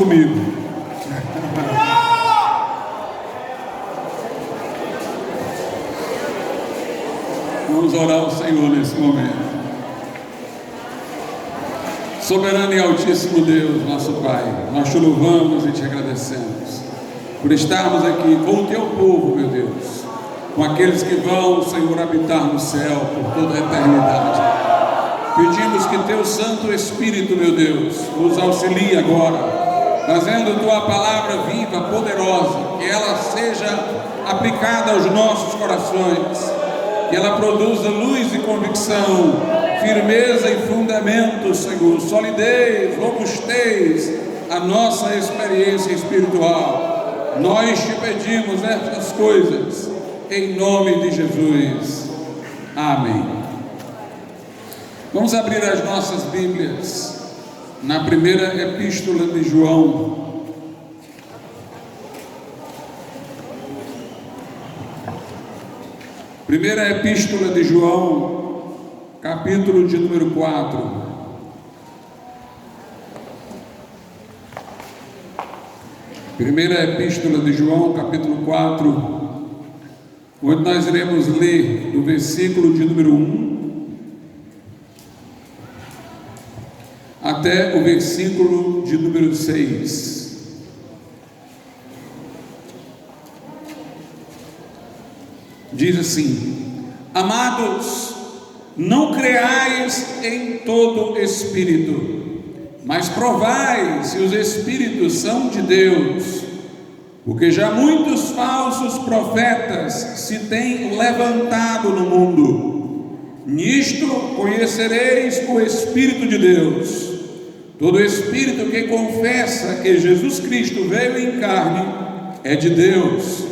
comigo. Vamos orar ao Senhor nesse momento. Soberano e altíssimo Deus, nosso Pai, nós te louvamos e te agradecemos por estarmos aqui com o teu povo, meu Deus, com aqueles que vão, Senhor, habitar no céu por toda a eternidade. Pedimos que teu Santo Espírito, meu Deus, nos auxilie agora, trazendo tua palavra viva, poderosa, que ela seja aplicada aos nossos corações, que ela produza luz e convicção, firmeza e fundamento, Senhor, solidez, robustez, a nossa experiência espiritual. Nós te pedimos estas coisas, em nome de Jesus. Amém. Vamos abrir as nossas Bíblias na primeira epístola de João. Primeira epístola de João, capítulo de número 4. Primeira epístola de João, capítulo 4, onde nós iremos ler do versículo de número 1 até o versículo de número 6. Diz assim: amados, não creais em todo espírito, mas provai se os espíritos são de Deus, porque já muitos falsos profetas se têm levantado no mundo. Nisto conhecereis o Espírito de Deus. Todo espírito que confessa que Jesus Cristo veio em carne é de Deus.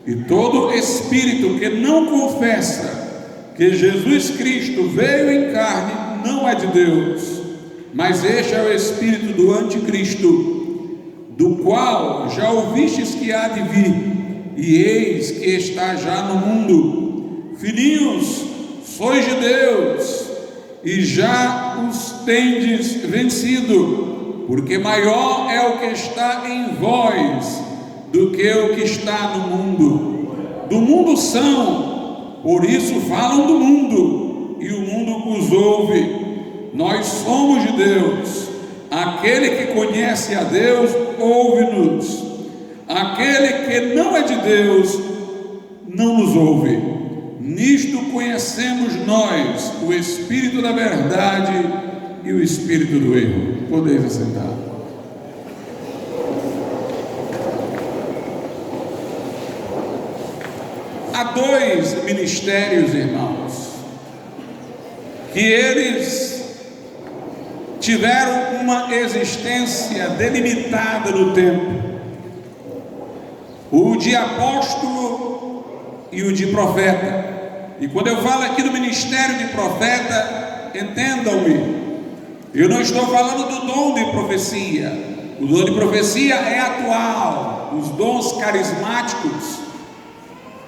E todo espírito que não confessa que Jesus Cristo veio em carne não é de Deus, mas este é o espírito do anticristo, do qual já ouvistes que há de vir, e eis que está já no mundo. Filhinhos, sois de Deus, e já os tendes vencido, porque maior é o que está em vós do que o que está no mundo. Do mundo são, por isso falam do mundo, e o mundo os ouve. Nós somos de Deus. Aquele que conhece a Deus, ouve-nos. Aquele que não é de Deus, não nos ouve. Nisto conhecemos nós o Espírito da verdade e o Espírito do erro. Podeis assentar. Há dois ministérios, irmãos, que eles tiveram uma existência delimitada no tempo: o de apóstolo e o de profeta. E quando eu falo aqui do ministério de profeta, entendam-me, eu não estou falando do dom de profecia. O dom de profecia é atual. Os dons carismáticos,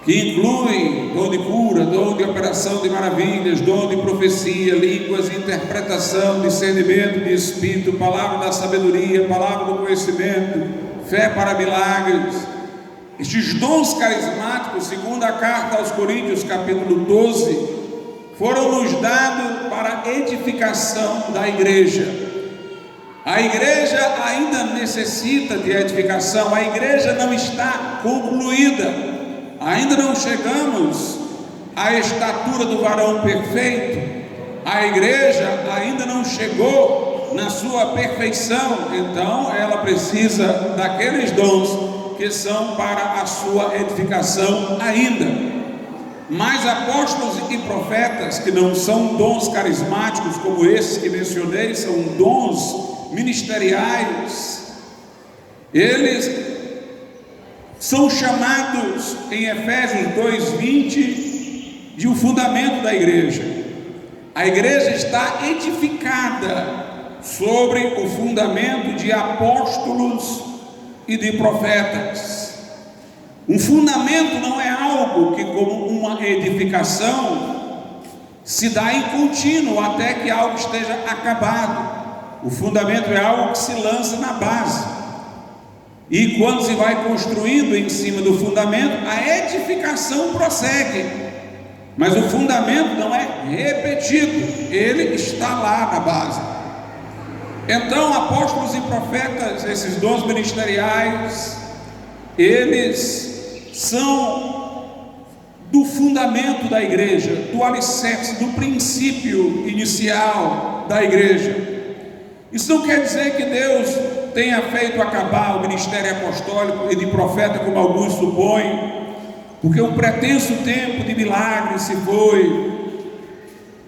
que incluem dom de cura, dom de operação de maravilhas, dom de profecia, línguas, interpretação, discernimento de espírito, palavra da sabedoria, palavra do conhecimento, fé para milagres. Estes dons carismáticos, segundo a carta aos Coríntios, capítulo 12, foram nos dados para a edificação da igreja. A igreja ainda necessita de edificação, a igreja não está concluída. Ainda não chegamos à estatura do varão perfeito. A igreja ainda não chegou na sua perfeição. Então ela precisa daqueles dons que são para a sua edificação ainda. Mas apóstolos e profetas, que não são dons carismáticos como esses que mencionei, são dons ministeriais, eles são chamados em Efésios 2:20 de o fundamento da igreja. A igreja está edificada sobre o fundamento de apóstolos e de profetas. Um fundamento não é algo que, como uma edificação, se dá em contínuo até que algo esteja acabado. O fundamento é algo que se lança na base. E quando se vai construindo em cima do fundamento, a edificação prossegue. Mas o fundamento não é repetido, ele está lá na base. Então, apóstolos e profetas, esses dons ministeriais, eles são do fundamento da igreja, do alicerce, do princípio inicial da igreja. Isso não quer dizer que Deus tenha feito acabar o ministério apostólico e de profeta, como alguns supõem, porque um pretenso tempo de milagres se foi,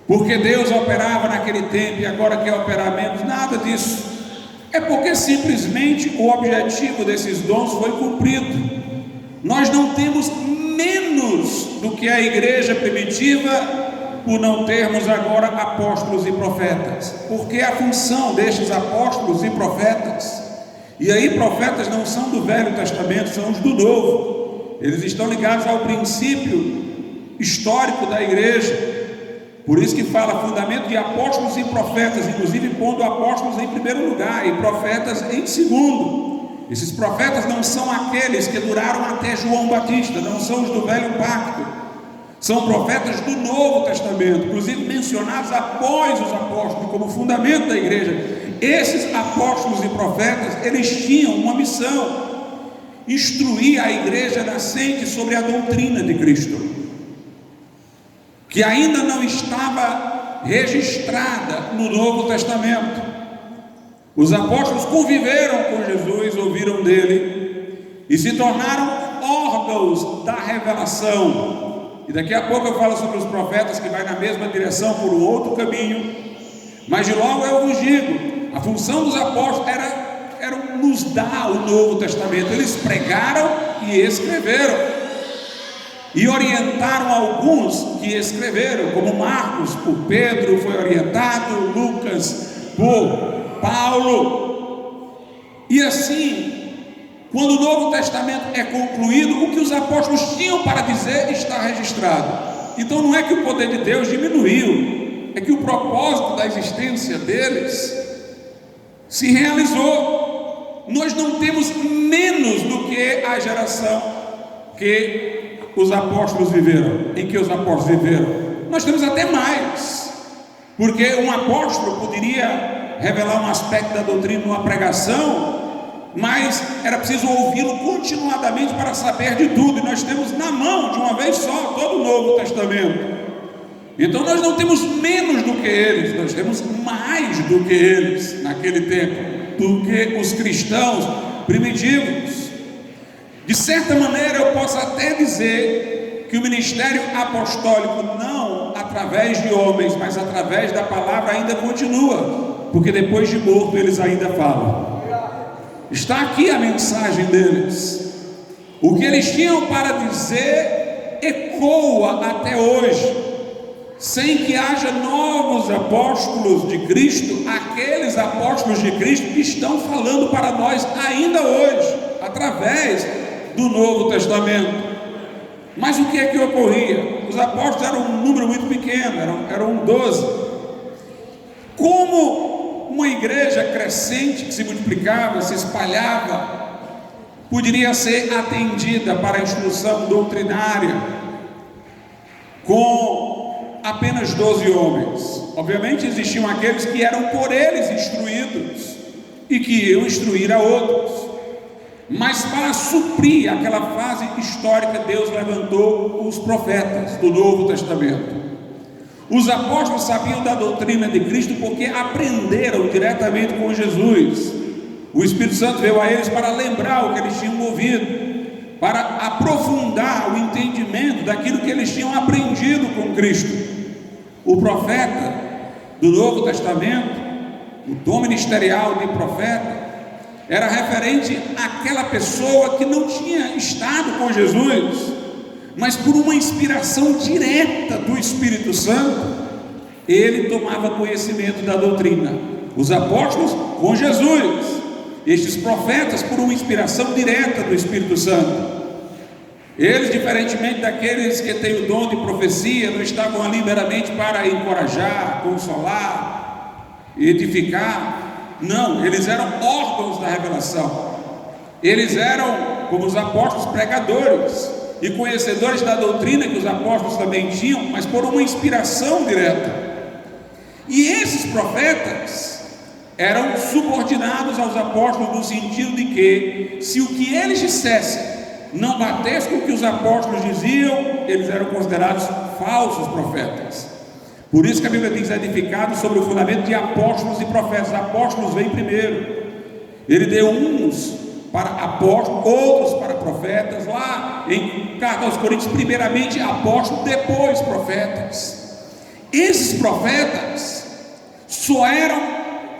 porque Deus operava naquele tempo e agora quer operar menos. Nada disso. É porque simplesmente o objetivo desses dons foi cumprido. Nós não temos menos do que a igreja primitiva por não termos agora apóstolos e profetas, porque a função destes apóstolos e profetas, e aí profetas não são do Velho Testamento, são os do Novo, eles estão ligados ao princípio histórico da igreja. Por isso que fala fundamento de apóstolos e profetas, inclusive pondo apóstolos em primeiro lugar e profetas em segundo. Esses profetas não são aqueles que duraram até João Batista, não são os do Velho Pacto, são profetas do Novo Testamento, inclusive mencionados após os apóstolos como fundamento da igreja. Esses apóstolos e profetas, eles tinham uma missão: instruir a igreja nascente sobre a doutrina de Cristo, que ainda não estava registrada no Novo Testamento. Os apóstolos conviveram com Jesus, ouviram dele e se tornaram órgãos da revelação. E daqui a pouco eu falo sobre os profetas, que vai na mesma direção por um outro caminho. Mas de logo eu vos digo, a função dos apóstolos era nos dar o Novo Testamento. Eles pregaram e escreveram, e orientaram alguns que escreveram, como Marcos por Pedro foi orientado, Lucas por Paulo. E assim, quando o Novo Testamento é concluído, o que os apóstolos tinham para dizer está registrado. Então não é que o poder de Deus diminuiu, é que o propósito da existência deles se realizou. Nós não temos menos do que a geração que os apóstolos viveram, em que os apóstolos viveram. Nós temos até mais, porque um apóstolo poderia revelar um aspecto da doutrina numa pregação, mas era preciso ouvi-lo continuadamente para saber de tudo, e nós temos na mão, de uma vez só, todo o Novo Testamento. Então nós não temos menos do que eles, nós temos mais do que eles naquele tempo, do que os cristãos primitivos. De certa maneira eu posso até dizer que o ministério apostólico, não através de homens, mas através da palavra, ainda continua, porque depois de morto eles ainda falam. Está aqui a mensagem deles. O que eles tinham para dizer ecoa até hoje, sem que haja novos apóstolos de Cristo. Aqueles apóstolos de Cristo que estão falando para nós ainda hoje, através do Novo Testamento. Mas o que é que ocorria? Os apóstolos eram um número muito pequeno, eram 12. Como uma igreja crescente que se multiplicava, se espalhava, poderia ser atendida para a instrução doutrinária com apenas 12 homens? Obviamente existiam aqueles que eram por eles instruídos e que iam instruir a outros, mas para suprir aquela fase histórica, Deus levantou os profetas do Novo Testamento. Os apóstolos sabiam da doutrina de Cristo porque aprenderam diretamente com Jesus. O Espírito Santo veio a eles para lembrar o que eles tinham ouvido, para aprofundar o entendimento daquilo que eles tinham aprendido com Cristo. O profeta do Novo Testamento, o dom ministerial de profeta, era referente àquela pessoa que não tinha estado com Jesus, mas por uma inspiração direta do Espírito Santo, ele tomava conhecimento da doutrina. Os apóstolos com Jesus, estes profetas por uma inspiração direta do Espírito Santo. Eles, diferentemente daqueles que têm o dom de profecia, não estavam ali meramente para encorajar, consolar, edificar. Não, eles eram órgãos da revelação. Eles eram, como os apóstolos, pregadores e conhecedores da doutrina que os apóstolos também tinham, mas por uma inspiração direta. E esses profetas eram subordinados aos apóstolos no sentido de que, se o que eles dissessem não batesse com o que os apóstolos diziam, eles eram considerados falsos profetas. Por isso que a Bíblia diz: edificado sobre o fundamento de apóstolos e profetas. Os apóstolos vêm primeiro. Ele deu uns para apóstolos, outros para profetas. Lá em Carta aos Coríntios, primeiramente apóstolos, depois profetas. Esses profetas só eram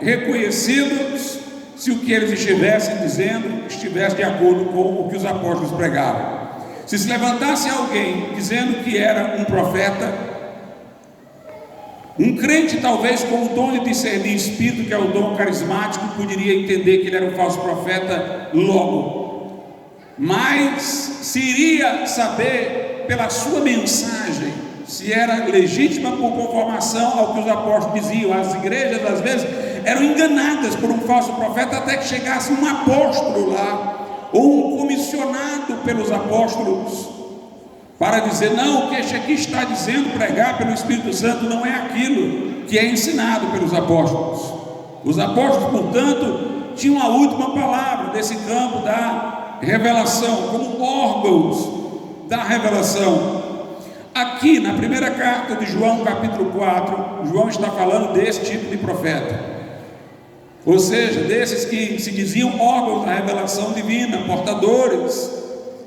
reconhecidos se o que eles estivessem dizendo estivesse de acordo com o que os apóstolos pregavam. Se levantasse alguém dizendo que era um profeta, um crente talvez com o dom de discernir espírito, que é o dom carismático, poderia entender que ele era um falso profeta logo, mas se iria saber pela sua mensagem se era legítima por conformação ao que os apóstolos diziam. As igrejas às vezes eram enganadas por um falso profeta até que chegasse um apóstolo lá, ou um comissionado pelos apóstolos, para dizer: não, o que este aqui está dizendo, pregar pelo Espírito Santo, não é aquilo que é ensinado pelos apóstolos. Os apóstolos, portanto, tinham a última palavra desse campo da revelação, como órgãos da revelação. Aqui na primeira carta de João, capítulo 4, João está falando desse tipo de profeta, ou seja, desses que se diziam órgãos da revelação divina, portadores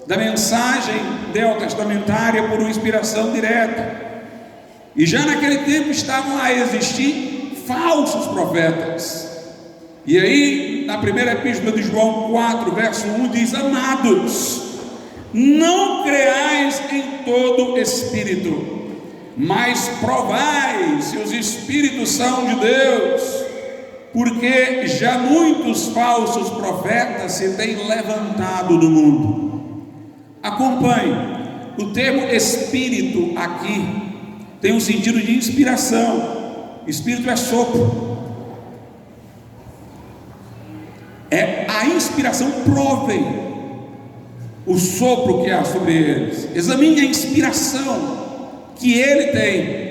da mensagem neotestamentária por uma inspiração direta. E já naquele tempo estavam a existir falsos profetas. E aí, na primeira epístola de João 4, verso 1, diz: amados, não creais em todo espírito, mas provai se os espíritos são de Deus, porque já muitos falsos profetas se têm levantado no mundo. Acompanhe, o termo espírito aqui tem um sentido de inspiração. Espírito é sopro, é a inspiração. Provem o sopro que há sobre eles, examine a inspiração que ele tem.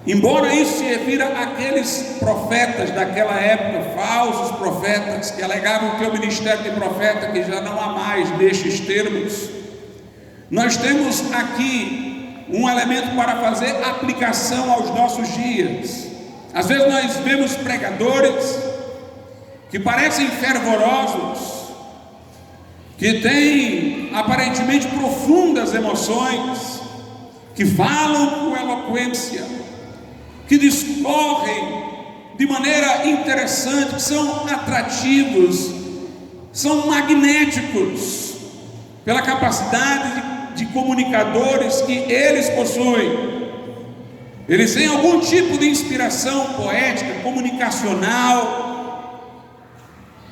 Embora isso se refira àqueles profetas daquela época, falsos profetas, que alegavam ter o ministério de profeta, que já não há mais nestes termos, nós temos aqui um elemento para fazer aplicação aos nossos dias. Às vezes nós vemos pregadores que parecem fervorosos, que têm aparentemente profundas emoções, que falam com eloquência, que discorrem de maneira interessante, que são atrativos, são magnéticos pela capacidade de comunicadores que eles possuem. Eles têm algum tipo de inspiração poética, comunicacional,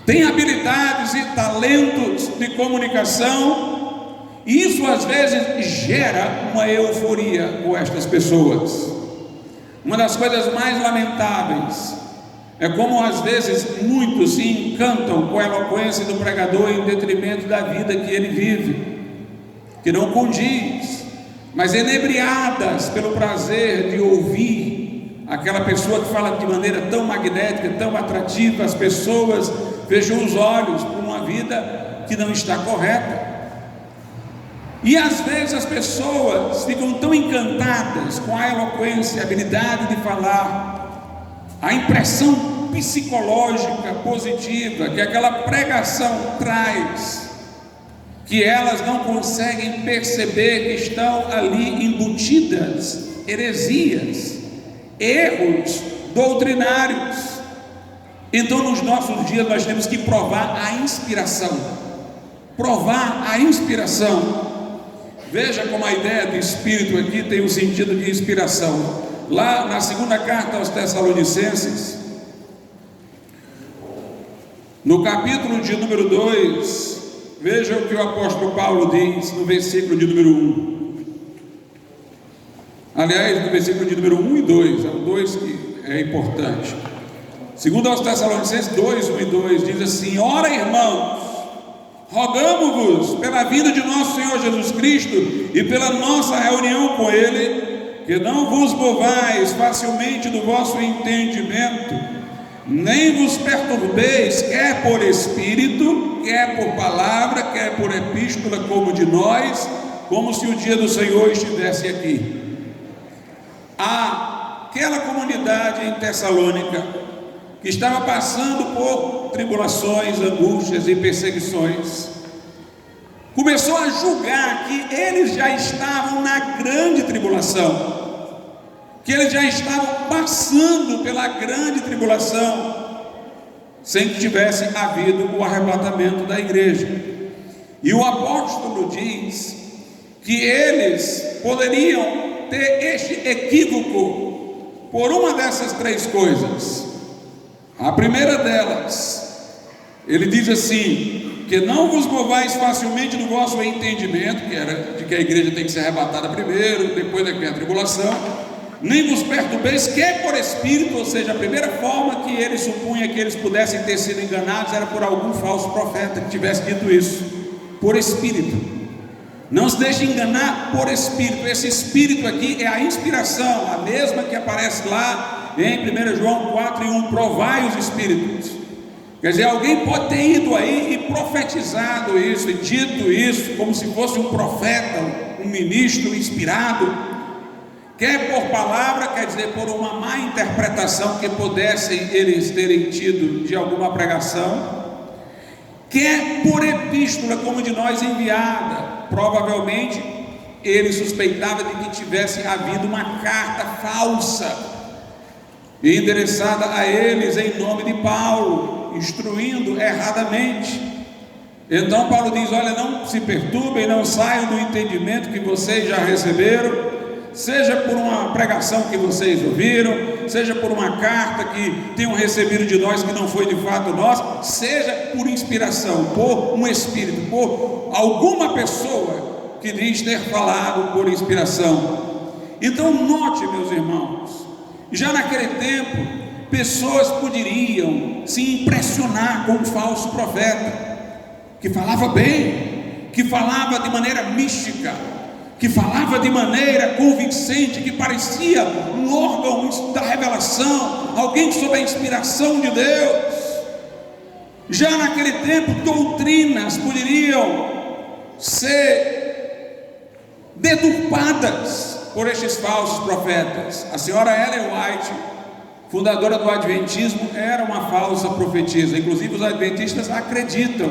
têm habilidades e talentos de comunicação, e isso às vezes gera uma euforia com estas pessoas. Uma das coisas mais lamentáveis é como às vezes muitos se encantam com a eloquência do pregador em detrimento da vida que ele vive, que não condiz, mas inebriadas pelo prazer de ouvir aquela pessoa que fala de maneira tão magnética, tão atrativa. As pessoas fecham os olhos por uma vida que não está correta. E às vezes as pessoas ficam tão encantadas com a eloquência, a habilidade de falar, a impressão psicológica positiva que aquela pregação traz, que elas não conseguem perceber que estão ali embutidas heresias, erros doutrinários. Então nos nossos dias nós temos que provar a inspiração. Provar a inspiração. Veja como a ideia de espírito aqui tem um sentido de inspiração. Lá na segunda carta aos Tessalonicenses, no capítulo de número 2, veja o que o apóstolo Paulo diz no versículo de número 1. Aliás, no versículo de número 1 e 2, é o 2 que é importante. Segundo aos Tessalonicenses 2, 1 e 2, diz assim: ora, irmãos, rogamo-vos pela vinda de nosso Senhor Jesus Cristo e pela nossa reunião com Ele, que não vos movais facilmente do vosso entendimento, nem vos perturbeis, quer por espírito, quer por palavra, quer por epístola, como de nós, como se o dia do Senhor estivesse aqui. Aquela comunidade em Tessalônica, que estava passando por tribulações, angústias e perseguições, começou a julgar que eles já estavam na grande tribulação, que eles já estavam passando pela grande tribulação, sem que tivesse havido o arrebatamento da igreja. E o apóstolo diz que eles poderiam ter este equívoco por uma dessas três coisas. A primeira delas, ele diz assim, que não vos movais facilmente do vosso entendimento, que era de que a igreja tem que ser arrebatada primeiro, depois da tribulação, nem vos perturbeis, quer por espírito, ou seja, a primeira forma que ele supunha que eles pudessem ter sido enganados era por algum falso profeta que tivesse dito isso, por espírito. Não se deixe enganar por espírito. Esse espírito aqui é a inspiração, a mesma que aparece lá em 1 João 4:1, provai os espíritos. Quer dizer, alguém pode ter ido aí e profetizado isso, e dito isso, como se fosse um profeta, um ministro inspirado, quer por palavra, quer dizer, por uma má interpretação que pudessem eles terem tido de alguma pregação, quer por epístola, como de nós enviada. Provavelmente ele suspeitava de que tivesse havido uma carta falsa endereçada a eles em nome de Paulo, instruindo erradamente. Então Paulo diz: olha, não se perturbem, não saiam do entendimento que vocês já receberam, seja por uma pregação que vocês ouviram, seja por uma carta que tenham recebido de nós que não foi de fato nós, seja por inspiração, por um espírito, por alguma pessoa que diz ter falado por inspiração. Então note, meus irmãos, já naquele tempo pessoas poderiam se impressionar com um falso profeta que falava bem, que falava de maneira mística, que falava de maneira convincente, que parecia um órgão da revelação, alguém sob a inspiração de Deus. Já naquele tempo, doutrinas poderiam ser deturpadas por estes falsos profetas. A senhora Ellen White, fundadora do Adventismo, era uma falsa profetisa. Inclusive os adventistas acreditam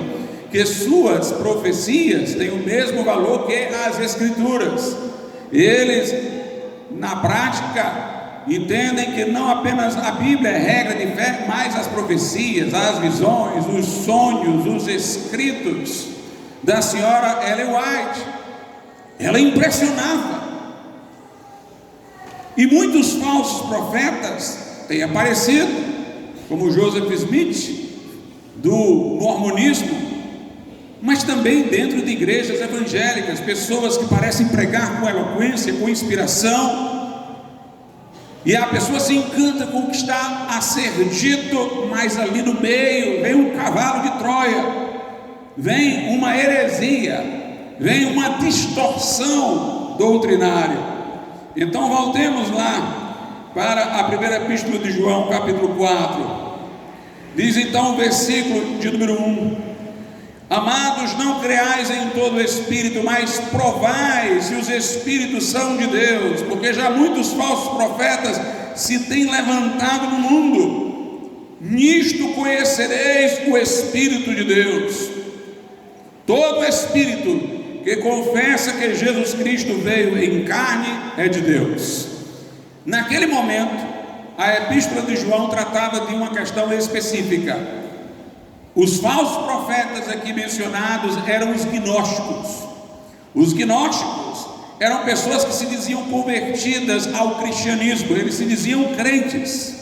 que suas profecias têm o mesmo valor que as escrituras. Eles, na prática, entendem que não apenas a Bíblia é regra de fé, mas as profecias, as visões, os sonhos, os escritos da senhora Ellen White, ela impressionava. E muitos falsos profetas têm aparecido, como Joseph Smith, do mormonismo, mas também dentro de igrejas evangélicas, pessoas que parecem pregar com eloquência, com inspiração, e a pessoa se encanta com o que está a ser dito, mas ali no meio vem um cavalo de Troia, vem uma heresia, vem uma distorção doutrinária. Então voltemos lá para a primeira epístola de João, capítulo 4. Diz então o versículo de número 1: amados, não creais em todo espírito, mas provai se os espíritos são de Deus, porque já muitos falsos profetas se têm levantado no mundo. Nisto conhecereis o Espírito de Deus. Todo espírito que confessa que Jesus Cristo veio em carne é de Deus. Naquele momento, a epístola de João tratava de uma questão específica. Os falsos profetas aqui mencionados eram os gnósticos. Os gnósticos eram pessoas que se diziam convertidas ao cristianismo, eles se diziam crentes,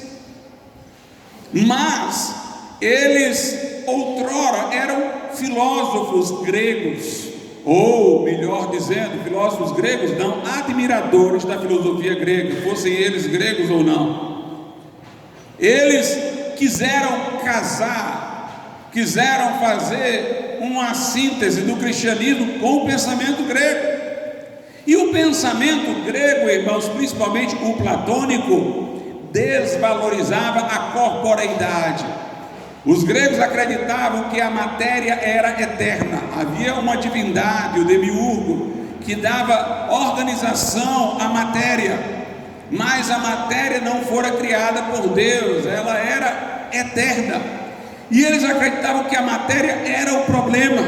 mas eles outrora eram filósofos gregos, ou melhor dizendo, filósofos gregos não, admiradores da filosofia grega, fossem eles gregos ou não. Eles quiseram casar, quiseram fazer uma síntese do cristianismo com o pensamento grego. E o pensamento grego, irmãos, principalmente o platônico, desvalorizava a corporeidade. Os gregos acreditavam que a matéria era eterna. Havia uma divindade, o demiurgo, que dava organização à matéria, mas a matéria não fora criada por Deus, ela era eterna. E eles acreditavam que a matéria era o problema,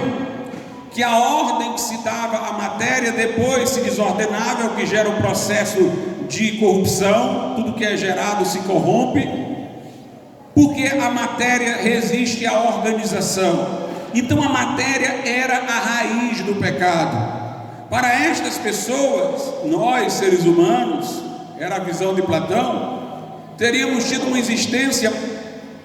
que a ordem que se dava à matéria depois se desordenava, o que gera um processo de corrupção. Tudo que é gerado se corrompe, porque a matéria resiste à organização. Então a matéria era a raiz do pecado. Para estas pessoas, nós seres humanos, era a visão de Platão, teríamos tido uma existência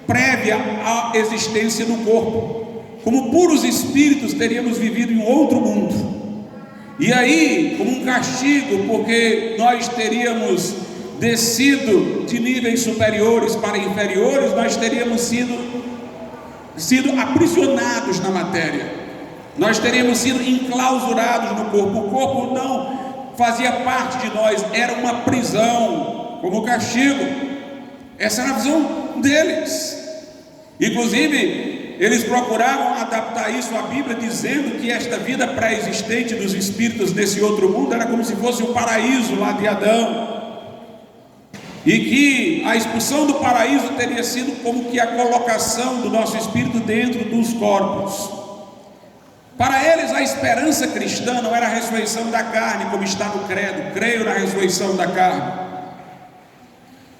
prévia à existência do corpo. Como puros espíritos, teríamos vivido em outro mundo. E aí, como um castigo, porque nós teríamos descido de níveis superiores para inferiores, nós teríamos sido aprisionados na matéria. Nós teríamos sido enclausurados no corpo. O corpo não fazia parte de nós, era uma prisão, como castigo. Essa era a visão deles. Inclusive, eles procuravam adaptar isso à Bíblia, dizendo que esta vida pré-existente dos espíritos desse outro mundo era como se fosse o paraíso lá de Adão, e que a expulsão do paraíso teria sido como que a colocação do nosso espírito dentro dos corpos. Para eles, a esperança cristã não era a ressurreição da carne, como está no credo, creio na ressurreição da carne.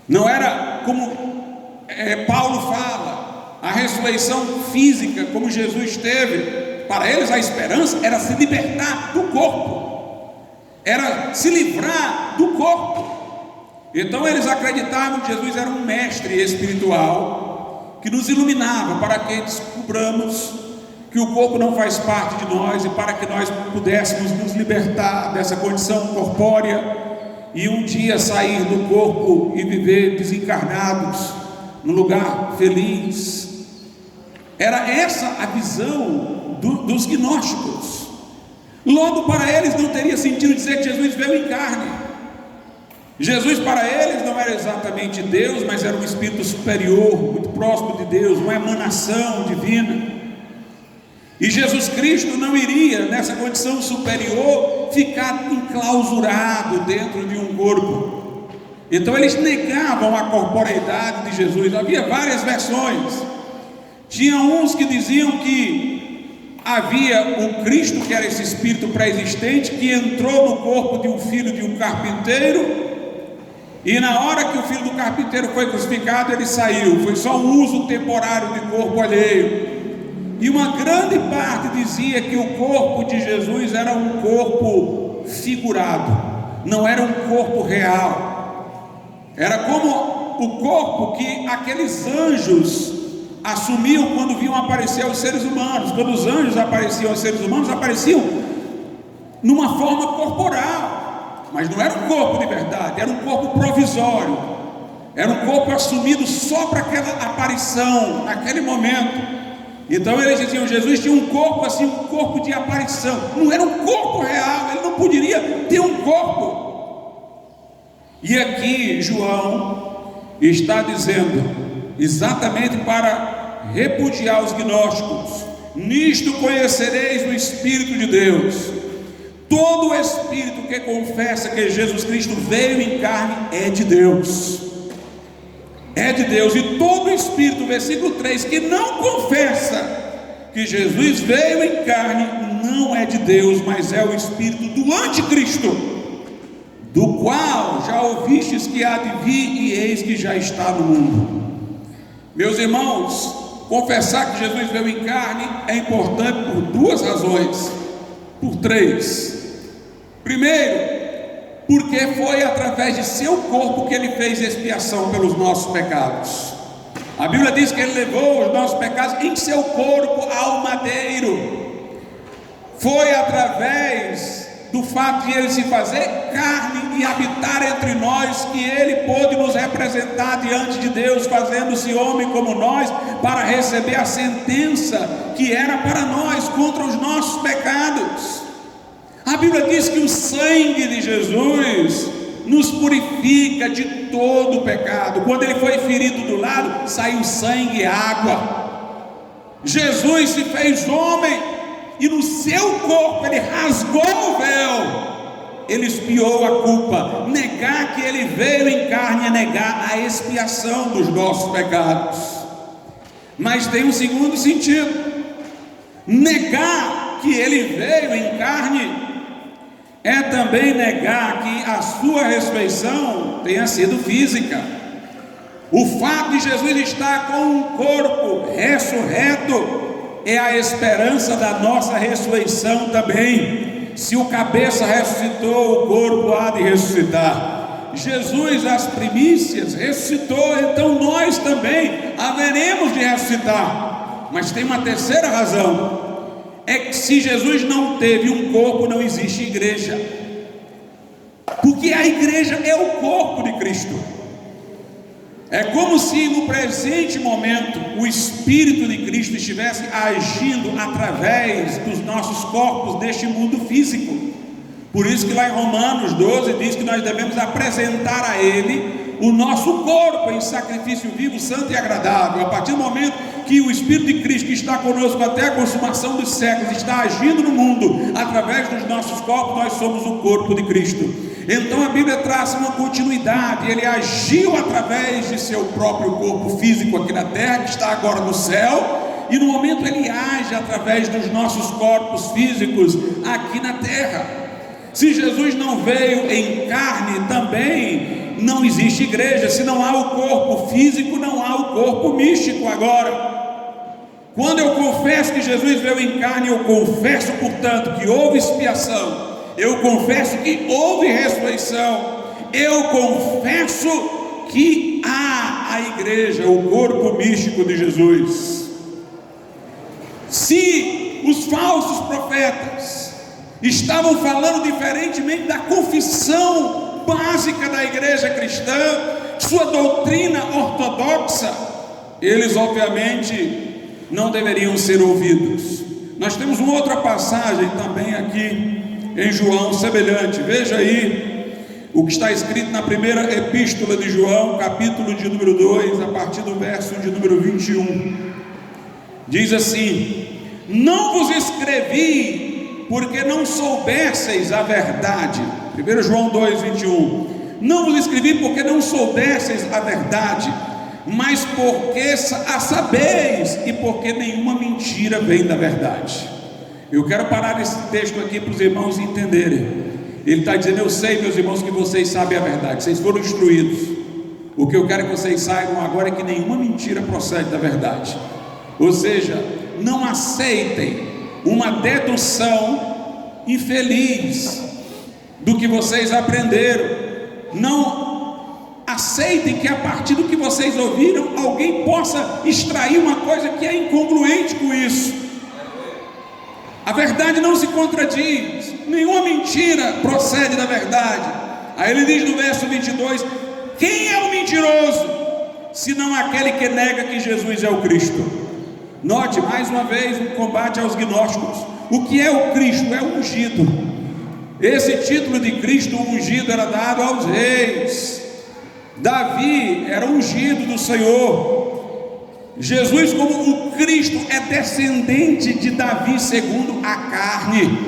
Não era como Paulo fala, a ressurreição física, como Jesus teve. Para eles, a esperança era se libertar do corpo, era se livrar do corpo. Então eles acreditavam que Jesus era um mestre espiritual que nos iluminava para que descobramos que o corpo não faz parte de nós, e para que nós pudéssemos nos libertar dessa condição corpórea e um dia sair do corpo e viver desencarnados num lugar feliz. Era essa a visão dos gnósticos. Logo, para eles não teria sentido dizer que Jesus veio em carne. Jesus para eles não era exatamente Deus, mas era um espírito superior, muito próximo de Deus, uma emanação divina. E Jesus Cristo não iria, nessa condição superior, ficar enclausurado dentro de um corpo. Então eles negavam a corporeidade de Jesus. Havia várias versões. Tinha uns que diziam que havia um Cristo, que era esse espírito pré-existente, que entrou no corpo de um filho de um carpinteiro, e na hora que o filho do carpinteiro foi crucificado, ele saiu. Foi só um uso temporário de corpo alheio. E uma grande parte dizia que o corpo de Jesus era um corpo figurado, não era um corpo real. Era como o corpo que aqueles anjos assumiam quando vinham aparecer aos seres humanos. Quando os anjos apareciam aos seres humanos, apareciam numa forma corporal, mas não era um corpo de verdade, era um corpo provisório, era um corpo assumido só para aquela aparição, naquele momento. Então eles diziam, Jesus tinha um corpo assim, um corpo de aparição, não era um corpo real, ele não poderia ter um corpo. E aqui João está dizendo, exatamente para repudiar os gnósticos: nisto conhecereis o Espírito de Deus. Todo espírito que confessa que Jesus Cristo veio em carne é de Deus. É de Deus. E todo espírito, versículo 3, que não confessa que Jesus veio em carne, não é de Deus, mas é o espírito do anticristo, do qual já ouvistes que há de vir, e eis que já está no mundo. Meus irmãos, confessar que Jesus veio em carne é importante por duas razões, por três. Primeiro, porque foi através de seu corpo que ele fez expiação pelos nossos pecados. A Bíblia diz que ele levou os nossos pecados em seu corpo ao madeiro. Foi através do fato de ele se fazer carne e habitar entre nós que ele pôde nos representar diante de Deus, fazendo-se homem como nós, para receber a sentença que era para nós, contra os nossos pecados. A Bíblia diz que o sangue de Jesus nos purifica de todo o pecado. Quando ele foi ferido do lado, saiu sangue e água. Jesus se fez homem e no seu corpo ele rasgou o véu. Ele expiou a culpa. Negar que ele veio em carne é negar a expiação dos nossos pecados. Mas tem um segundo sentido. Negar que ele veio em carne é também negar que a sua ressurreição tenha sido física. O fato de Jesus estar com um corpo ressurreto é a esperança da nossa ressurreição também. Se o cabeça ressuscitou, o corpo há de ressuscitar. Jesus, as primícias, ressuscitou, então nós também haveremos de ressuscitar. Mas tem uma terceira razão. É que se Jesus não teve um corpo, não existe igreja. Porque a igreja é o corpo de Cristo. É como se no presente momento o Espírito de Cristo estivesse agindo através dos nossos corpos deste mundo físico. Por isso que lá em Romanos 12 diz que nós devemos apresentar a Ele o nosso corpo em sacrifício vivo, santo e agradável. A partir do momento que o Espírito de Cristo, que está conosco até a consumação dos séculos, está agindo no mundo através dos nossos corpos, nós somos o corpo de Cristo. Então a Bíblia traça uma continuidade. Ele agiu através de seu próprio corpo físico aqui na terra, que está agora no céu, e no momento ele age através dos nossos corpos físicos aqui na terra. Se Jesus não veio em carne, também não existe igreja. Se não há o corpo físico, não há o corpo místico. Agora, quando eu confesso que Jesus veio em carne, eu confesso, portanto, que houve expiação. Eu confesso que houve ressurreição. Eu confesso que há a igreja, o corpo místico de Jesus. Se os falsos profetas estavam falando diferentemente da confissão básica da igreja cristã, sua doutrina ortodoxa, eles obviamente não deveriam ser ouvidos. Nós temos uma outra passagem também aqui em João semelhante. Veja aí o que está escrito na primeira epístola de João, capítulo de número 2, a partir do verso de número 21. Diz assim: não vos escrevi porque não soubesseis a verdade. 1 João 2, 21. Não vos escrevi porque não soubesseis a verdade, mas porque a sabeis, e porque nenhuma mentira vem da verdade. Eu quero parar esse texto aqui para os irmãos entenderem. Ele está dizendo: eu sei, meus irmãos, que vocês sabem a verdade, vocês foram instruídos. O que eu quero que vocês saibam agora é que nenhuma mentira procede da verdade. Ou seja, não aceitem uma dedução infeliz do que vocês aprenderam. Não aceitem que a partir do que vocês ouviram, alguém possa extrair uma coisa que é incongruente com isso. A verdade não se contradiz, nenhuma mentira procede da verdade. Aí ele diz no verso 22: quem é o mentiroso, senão aquele que nega que Jesus é o Cristo? Note mais uma vez um combate aos gnósticos. O que é o Cristo? É o ungido. Esse título de Cristo, o ungido, era dado aos reis. Davi era ungido do Senhor. Jesus, como o Cristo, é descendente de Davi segundo a carne.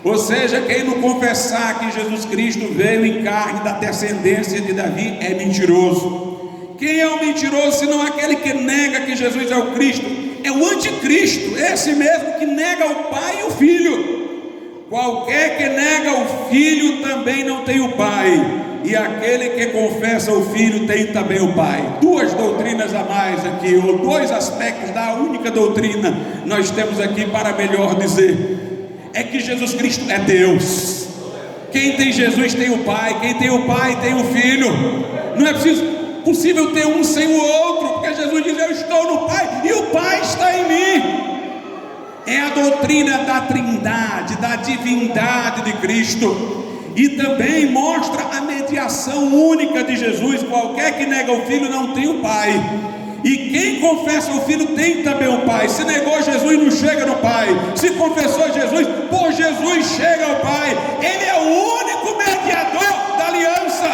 Ou seja, quem não confessar que Jesus Cristo veio em carne da descendência de Davi é mentiroso. Quem é o mentiroso senão aquele que nega que Jesus é o Cristo? É o anticristo, esse mesmo que nega o Pai e o Filho. Qualquer que nega o Filho também não tem o Pai, e aquele que confessa o Filho tem também o Pai. Duas doutrinas a mais aqui, ou dois aspectos da única doutrina nós temos aqui para melhor dizer. É que Jesus Cristo é Deus. Quem tem Jesus tem o Pai, quem tem o Pai tem o Filho. Não é possível ter um sem o outro, porque Jesus diz: eu estou no Pai e o Pai está em mim. É a doutrina da trindade, da divindade de Cristo. E também mostra a mediação única de Jesus. Qualquer que nega o Filho não tem o Pai. E quem confessa o Filho tem também o Pai. Se negou Jesus, não chega no Pai. Se confessou Jesus, por Jesus chega ao Pai. Ele é o único mediador da aliança.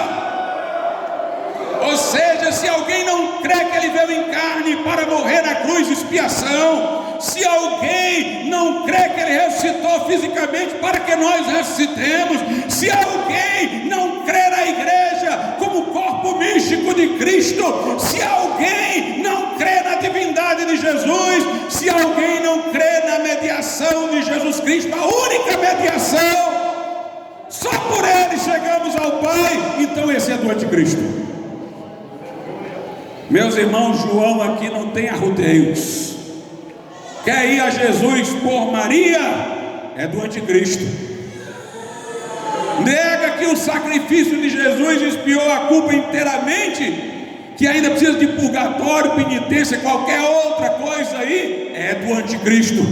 Ou seja, se alguém não crê que Ele veio em carne para morrer na cruz de expiação, se alguém não crê que Ele ressuscitou fisicamente para que nós ressuscitemos, se alguém não crê na igreja como corpo místico de Cristo, se alguém não crê na divindade de Jesus, se alguém não crê na mediação de Jesus Cristo, a única mediação, só por Ele chegamos ao Pai, então esse é do anticristo. Meus irmãos, João aqui não tem arrodeios. Quer ir a Jesus por Maria? É do anticristo. Nega que o sacrifício de Jesus expiou a culpa inteiramente, que ainda precisa de purgatório, penitência, qualquer outra coisa aí, é do anticristo.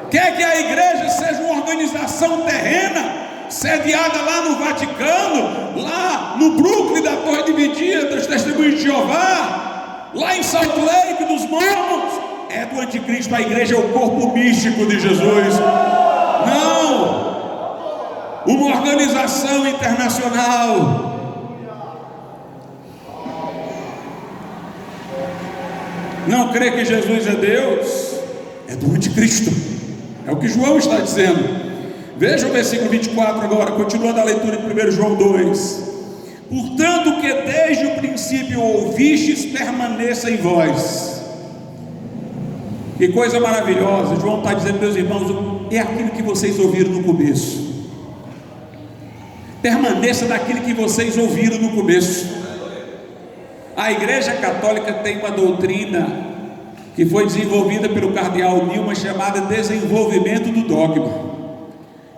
Quer que a igreja seja uma organização terrena, sediada lá no Vaticano, lá no Brooklyn da Torre Dividida dos Testemunhos de Jeová, lá em Salt Lake dos Mormons, é do anticristo. A igreja é o corpo místico de Jesus. Não, uma organização internacional. Não crê que Jesus é Deus, é do anticristo. É o que João está dizendo. Veja o versículo 24 agora, continuando a leitura de 1 João 2. Portanto, que desde o princípio ouvistes, permaneça em vós. Que coisa maravilhosa. João está dizendo, meus irmãos, é aquilo que vocês ouviram no começo. Permaneça naquilo que vocês ouviram no começo. A Igreja Católica tem uma doutrina que foi desenvolvida pelo cardeal Newman, chamada desenvolvimento do dogma.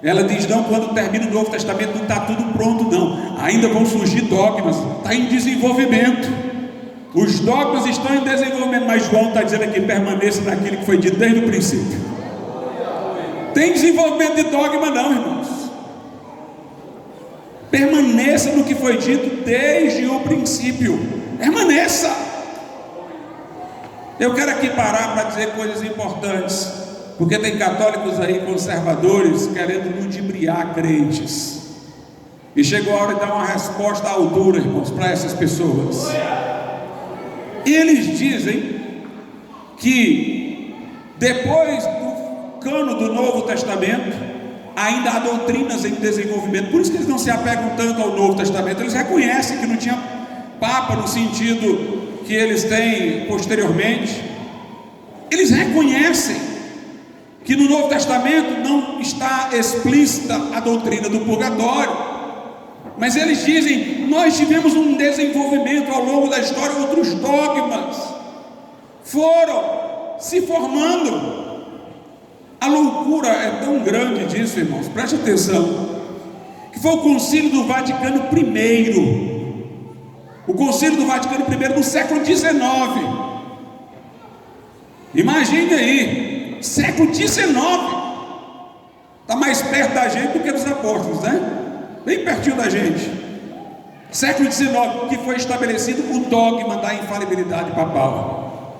Ela diz, não, quando termina o Novo Testamento não está tudo pronto não, ainda vão surgir dogmas, está em desenvolvimento, os dogmas estão em desenvolvimento, mas João está dizendo aqui, permaneça naquilo que foi dito desde o princípio. Tem desenvolvimento de dogma não, irmãos, permaneça no que foi dito desde o princípio, permaneça. Eu quero aqui parar para dizer coisas importantes, porque tem católicos aí, conservadores, querendo ludibriar crentes. E chegou a hora de dar uma resposta à altura, irmãos, para essas pessoas. Eles dizem que depois do cano do Novo Testamento, ainda há doutrinas em desenvolvimento. Por isso que eles não se apegam tanto ao Novo Testamento. Eles reconhecem que não tinha Papa no sentido que eles têm posteriormente. Eles reconhecem que no Novo Testamento não está explícita a doutrina do purgatório, mas eles dizem, nós tivemos um desenvolvimento ao longo da história, outros dogmas foram se formando. A loucura é tão grande disso, irmãos, preste atenção, que foi o Concílio do Vaticano I, o Concílio do Vaticano I no século XIX, imagine aí, século XIX, está mais perto da gente do que dos apóstolos, né? Bem pertinho da gente. Século XIX, que foi estabelecido o dogma da infalibilidade papal.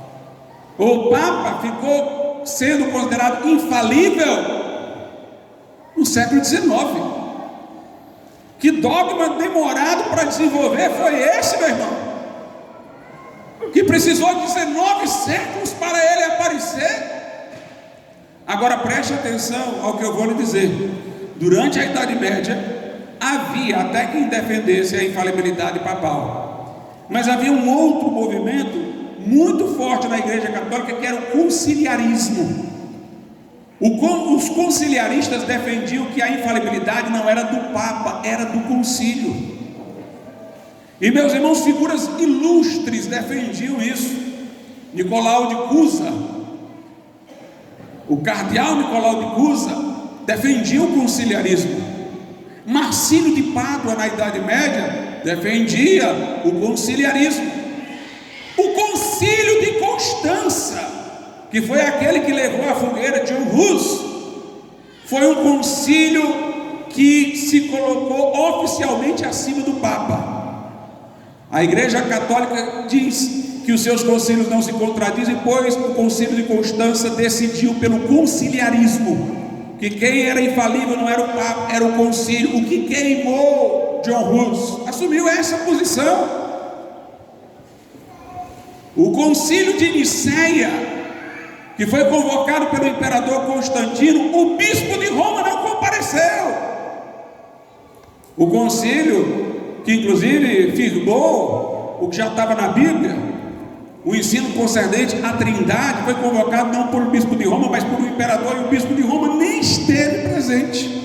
O Papa ficou sendo considerado infalível no século XIX. Que dogma demorado para desenvolver foi esse, meu irmão? Que precisou de 19 séculos para ele aparecer. Agora preste atenção ao que eu vou lhe dizer. Durante a Idade Média havia até quem defendesse a infalibilidade papal, mas havia um outro movimento muito forte na Igreja Católica, que era o conciliarismo. Os conciliaristas defendiam que a infalibilidade não era do Papa, era do concílio. E meus irmãos, figuras ilustres defendiam isso. Nicolau de Cusa, o cardeal Nicolau de Cusa defendia o conciliarismo. Marcílio de Pádua, na Idade Média, defendia o conciliarismo. O concílio de Constança, que foi aquele que levou à fogueira John Hus, foi um concílio que se colocou oficialmente acima do Papa. A Igreja Católica diz que os seus concílios não se contradizem, pois o concílio de Constança decidiu pelo conciliarismo, que quem era infalível não era o Papa, era o concílio. O que queimou John Hus assumiu essa posição. O concílio de Niceia, que foi convocado pelo imperador Constantino, o bispo de Roma não compareceu. O concílio, que inclusive firmou o que já estava na Bíblia, o ensino concernente à Trindade, foi convocado não por o bispo de Roma, mas por um imperador, e o bispo de Roma nem esteve presente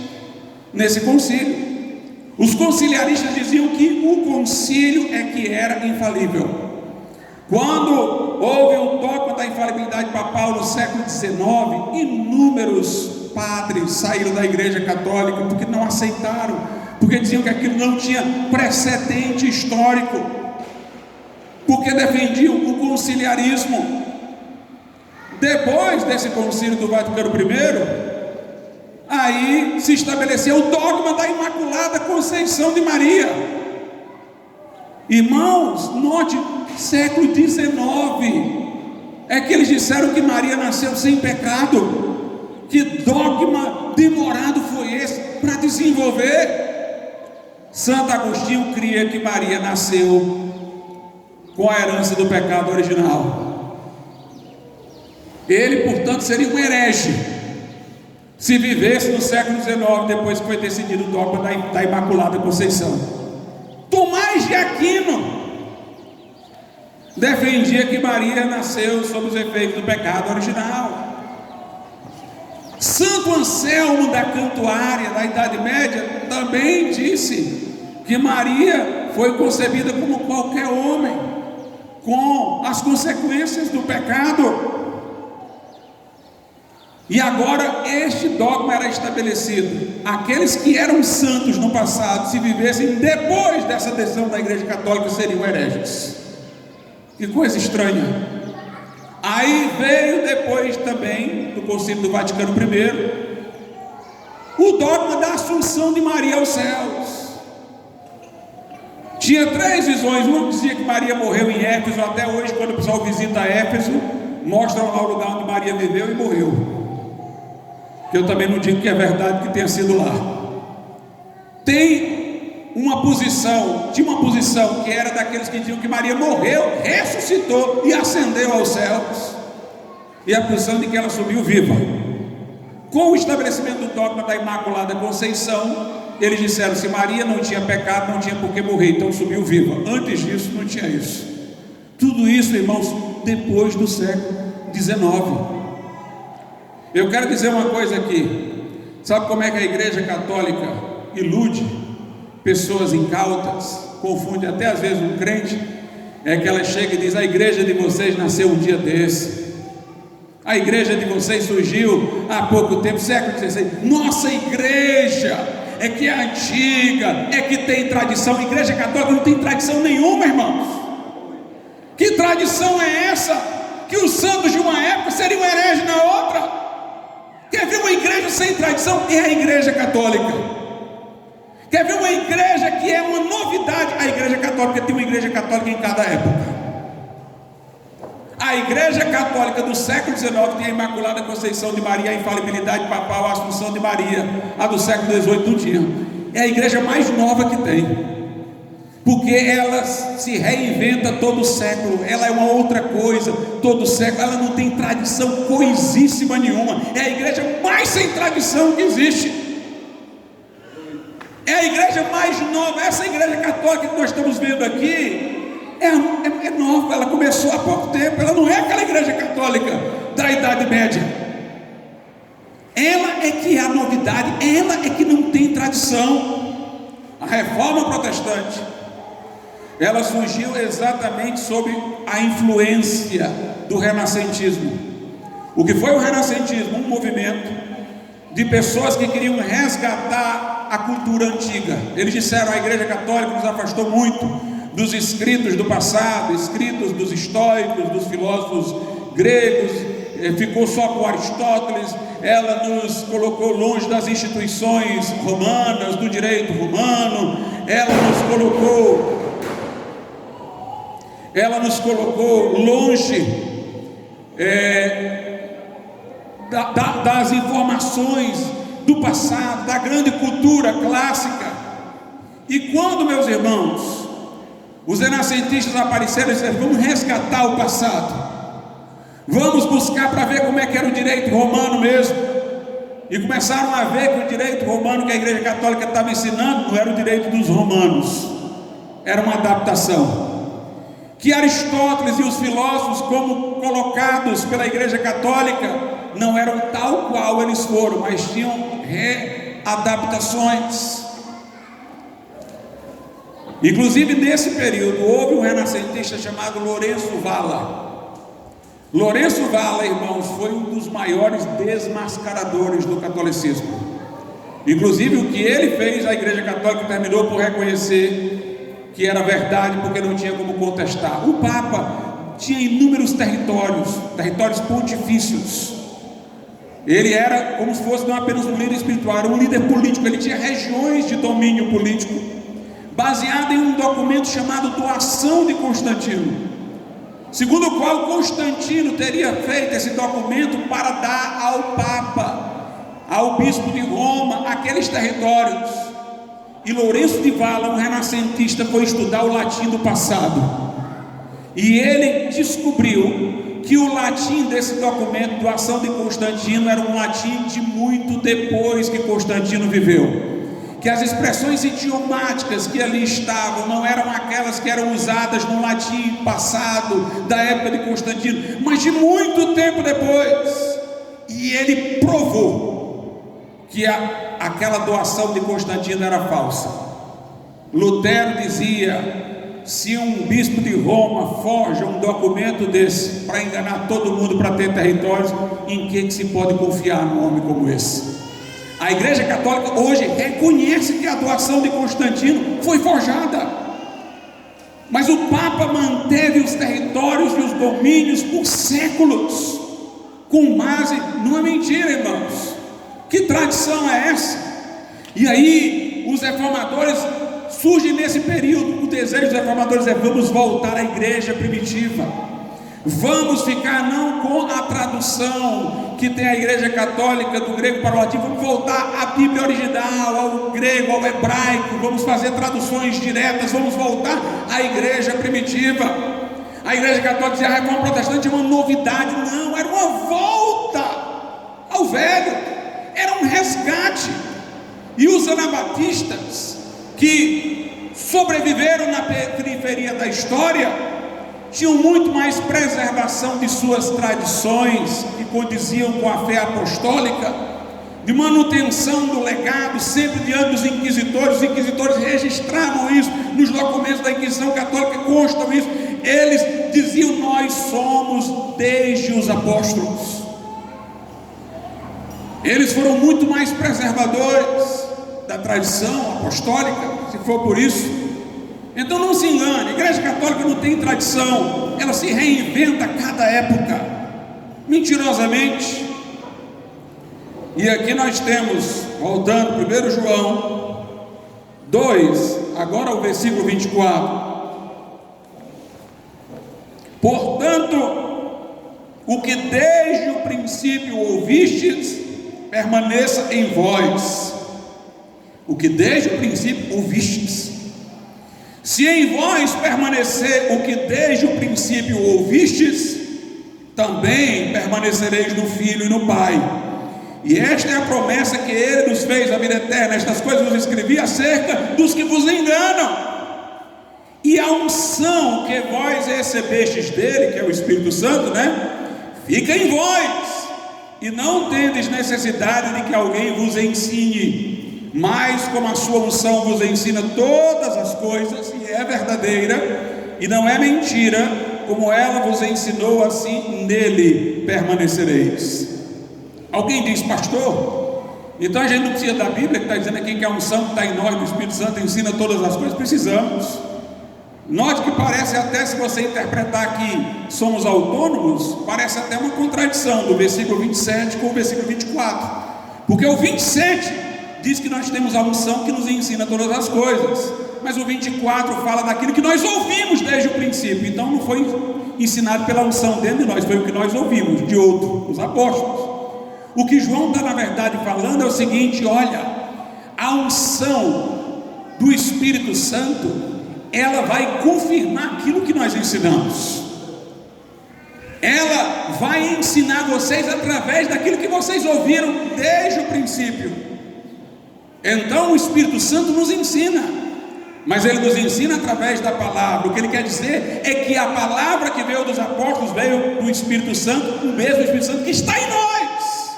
nesse concílio. Os conciliaristas diziam que o concílio é que era infalível. Quando houve o dogma da infalibilidade papal no século XIX, inúmeros padres saíram da Igreja Católica porque não aceitaram, porque diziam que aquilo não tinha precedente histórico, porque defendiam o conciliarismo. Depois desse concílio do Vaticano I, aí se estabeleceu o dogma da Imaculada Conceição de Maria. Irmãos, note, século XIX é que eles disseram que Maria nasceu sem pecado. Que dogma demorado foi esse para desenvolver? Santo Agostinho cria que Maria nasceu com a herança do pecado original. Ele, portanto, seria um herege se vivesse no século XIX, depois que foi decidido o dogma da Imaculada Conceição. Tomás de Aquino defendia que Maria nasceu sob os efeitos do pecado original. Santo Anselmo da Cantuária, da Idade Média, também disse que Maria foi concebida como qualquer homem, com as consequências do pecado. E agora este dogma era estabelecido: aqueles que eram santos no passado, se vivessem depois dessa decisão da Igreja Católica, seriam hereges. Que coisa estranha. Aí veio depois também do concílio do Vaticano I o dogma da Assunção de Maria aos céus. Tinha três visões. Uma dizia que Maria morreu em Éfeso. Até hoje, quando o pessoal visita Éfeso, mostram lá o lugar onde Maria viveu e morreu. Que eu também não digo que é verdade que tenha sido lá. Tinha uma posição que era daqueles que diziam que Maria morreu, ressuscitou e ascendeu aos céus, e a posição de que ela subiu viva. Com o estabelecimento do dogma da Imaculada Conceição, eles disseram: se Maria não tinha pecado, não tinha por que morrer, então subiu viva. Antes disso não tinha isso. Tudo isso, irmãos, depois do século XIX. Eu quero dizer uma coisa aqui. Sabe como é que a Igreja Católica ilude pessoas incautas, confunde até às vezes um crente? É que ela chega e diz: a igreja de vocês nasceu um dia desse, a igreja de vocês surgiu há pouco tempo, século XVI. Nossa igreja é que é antiga, é que tem tradição. A Igreja Católica não tem tradição nenhuma, irmãos. Que tradição é essa? Que os santos de uma época seriam hereges na outra. Quer ver uma igreja sem tradição? É a Igreja Católica. Quer ver uma igreja que é uma novidade? A Igreja Católica. Tem uma Igreja Católica em cada época. A Igreja Católica do século XIX tem a Imaculada Conceição de Maria, a infalibilidade papal, a Assunção de Maria. A do século XVIII não tinha. É a igreja mais nova que tem, porque ela se reinventa todo século. Ela é uma outra coisa todo século. Ela não tem tradição coisíssima nenhuma. É a igreja mais sem tradição que existe. É a igreja mais nova. Essa igreja católica que nós estamos vendo aqui é nova, ela começou há pouco tempo. Ela não é aquela igreja católica da Idade Média. Ela é que é a novidade, ela é que não tem tradição. A Reforma Protestante, ela surgiu exatamente sob a influência do renascentismo. O que foi o renascentismo? Um movimento de pessoas que queriam resgatar a cultura antiga. Eles disseram: a igreja católica nos afastou muito dos escritos do passado, escritos dos estoicos, dos filósofos gregos, ficou só com Aristóteles. Ela nos colocou longe das instituições romanas, do direito romano. Ela nos colocou ela nos colocou longe das informações do passado, da grande cultura clássica. E quando, meus irmãos, os renascentistas apareceram e disseram: vamos resgatar o passado, vamos buscar para ver como é que era o direito romano mesmo. E começaram a ver que o direito romano que a Igreja Católica estava ensinando não era o direito dos romanos, era uma adaptação. Que Aristóteles e os filósofos, como colocados pela Igreja Católica, não eram tal qual eles foram, mas tinham readaptações. Inclusive nesse período houve um renascentista chamado Lourenço Valla. Lourenço Valla, irmãos, foi um dos maiores desmascaradores do catolicismo. Inclusive o que ele fez, a Igreja Católica terminou por reconhecer que era verdade, porque não tinha como contestar. O Papa tinha inúmeros territórios pontifícios. Ele era como se fosse não apenas um líder espiritual, era um líder político. Ele tinha regiões de domínio político, baseado em um documento chamado Doação de Constantino, segundo o qual Constantino teria feito esse documento para dar ao Papa, ao bispo de Roma, aqueles territórios. E Lourenço de Valla, um renascentista, foi estudar o latim do passado, e ele descobriu que o latim desse documento, Doação de Constantino, era um latim de muito depois que Constantino viveu, que as expressões idiomáticas que ali estavam não eram aquelas que eram usadas no latim passado, da época de Constantino, mas de muito tempo depois. E ele provou que aquela doação de Constantino era falsa. Lutero dizia: se um bispo de Roma forja um documento desse para enganar todo mundo, para ter territórios, em que se pode confiar num homem como esse? A Igreja Católica hoje reconhece que a doação de Constantino foi forjada, mas o Papa manteve os territórios e os domínios por séculos, com base numa mentira, irmãos. Que tradição é essa? E aí os reformadores surgem nesse período. O desejo dos reformadores é: vamos voltar à igreja primitiva, vamos ficar não com a tradução que tem a Igreja Católica do grego para o latim, vamos voltar à Bíblia original, ao grego, ao hebraico, vamos fazer traduções diretas, vamos voltar à igreja primitiva. A Igreja Católica dizia: a reforma protestante é uma novidade. Não, era uma volta ao velho, era um resgate. E os anabatistas, que sobreviveram na periferia da história, tinham muito mais preservação de suas tradições, que condiziam com a fé apostólica, de manutenção do legado, sempre diante dos inquisitores. Os inquisitores registravam isso nos documentos da Inquisição Católica, constam isso. Eles diziam: nós somos desde os apóstolos. Eles foram muito mais preservadores da tradição apostólica, se for por isso. Então não se engane, a Igreja Católica não tem tradição, ela se reinventa a cada época, mentirosamente. E aqui nós temos, voltando, 1 João 2, agora o versículo 24. Portanto, o que desde o princípio ouvistes, permaneça em vós. O que desde o princípio ouvistes. Se em vós permanecer o que desde o princípio ouvistes, também permanecereis no Filho e no Pai. E esta é a promessa que Ele nos fez, a vida eterna. Estas coisas vos escrevi acerca dos que vos enganam. E a unção que vós recebestes dele, que é o Espírito Santo, fica em vós, e não tendes necessidade de que alguém vos ensine. Mas como a sua unção vos ensina todas as coisas, e é verdadeira, e não é mentira, como ela vos ensinou, assim nele permanecereis. Alguém diz: pastor, então a gente não precisa da Bíblia, que está dizendo aqui que a unção que está em nós, do Espírito Santo, ensina todas as coisas? Precisamos. Note que parece até, se você interpretar que somos autônomos, parece até uma contradição do versículo 27 com o versículo 24, porque o 27 diz que nós temos a unção que nos ensina todas as coisas, mas o 24 fala daquilo que nós ouvimos desde o princípio. Então não foi ensinado pela unção dentro de nós, foi o que nós ouvimos de outro, os apóstolos. O que João está na verdade falando é o seguinte: olha, a unção do Espírito Santo, ela vai confirmar aquilo que nós ensinamos. Ela vai ensinar vocês através daquilo que vocês ouviram desde o princípio. Então o Espírito Santo nos ensina, mas ele nos ensina através da palavra. O que ele quer dizer é que a palavra que veio dos apóstolos veio do Espírito Santo, o mesmo Espírito Santo que está em nós,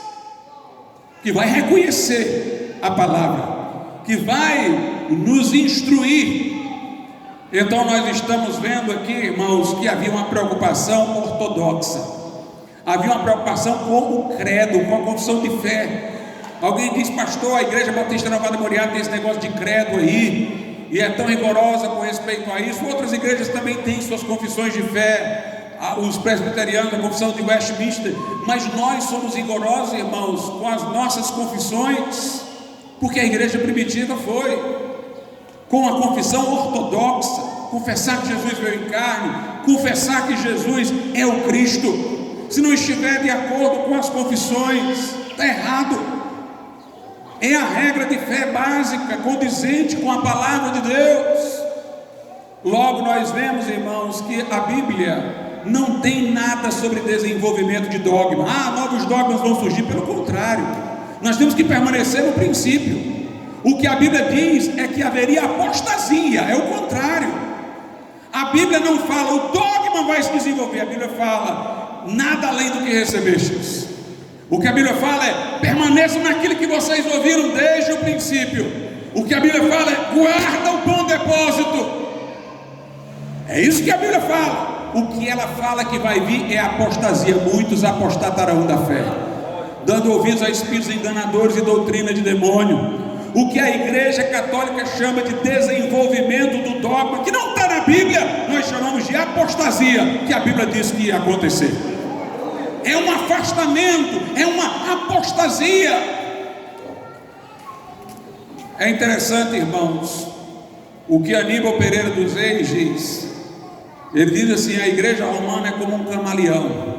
que vai reconhecer a palavra, que vai nos instruir. Então nós estamos vendo aqui, irmãos, que havia uma preocupação ortodoxa, havia uma preocupação com o credo, com a confissão de fé. Alguém diz: pastor, a Igreja Batista Nova de Moriá tem esse negócio de credo aí, e é tão rigorosa com respeito a isso. Outras igrejas também têm suas confissões de fé, os presbiterianos, a confissão de Westminster, mas nós somos rigorosos, irmãos, com as nossas confissões, porque a igreja primitiva foi com a confissão ortodoxa, confessar que Jesus veio em carne, confessar que Jesus é o Cristo. Se não estiver de acordo com as confissões, está errado. É a regra de fé básica, condizente com a palavra de Deus. Logo nós vemos, irmãos, que a Bíblia não tem nada sobre desenvolvimento de dogma. Novos dogmas vão surgir. Pelo contrário, nós temos que permanecer no princípio. O que a Bíblia diz é que haveria apostasia, é o contrário. A Bíblia não fala o dogma vai se desenvolver, a Bíblia fala nada além do que recebestes. O que a Bíblia fala é: permaneçam naquilo que vocês ouviram desde o princípio. O que a Bíblia fala é: guarda o bom depósito. É isso que a Bíblia fala. O que ela fala que vai vir é apostasia. Muitos apostatarão da fé, dando ouvidos a espíritos enganadores e doutrina de demônio. O que a Igreja Católica chama de desenvolvimento do dogma, que não está na Bíblia, nós chamamos de apostasia, que a Bíblia diz que ia acontecer. É um afastamento, é uma apostasia. É interessante, irmãos, o que Aníbal Pereira dos Reis diz. Ele diz assim: a igreja romana é como um camaleão.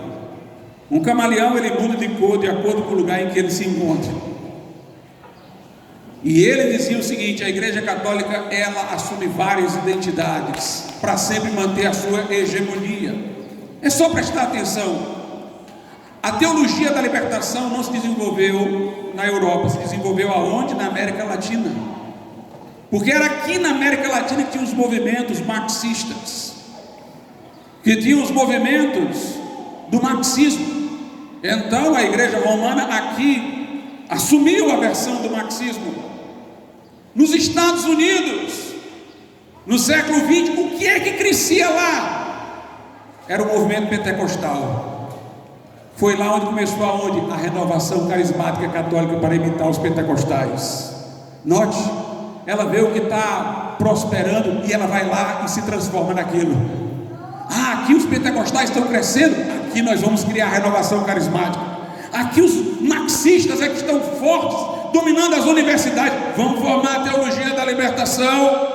Um camaleão, ele muda de cor de acordo com o lugar em que ele se encontra. E ele dizia o seguinte: a Igreja Católica, ela assume várias identidades para sempre manter a sua hegemonia. É só prestar atenção. A teologia da libertação não se desenvolveu na Europa, se desenvolveu aonde? Na América Latina. Porque era aqui na América Latina que tinha os movimentos marxistas, que tinha os movimentos do marxismo. Então a Igreja Romana aqui assumiu a versão do marxismo. Nos Estados Unidos, no século XX, o que é que crescia lá? Era o movimento pentecostal. Foi lá onde começou a renovação carismática católica para imitar os pentecostais. Note, ela vê o que está prosperando e ela vai lá e se transforma naquilo. Aqui os pentecostais estão crescendo, aqui nós vamos criar a renovação carismática. Aqui os marxistas é que estão fortes, dominando as universidades, vamos formar a teologia da libertação.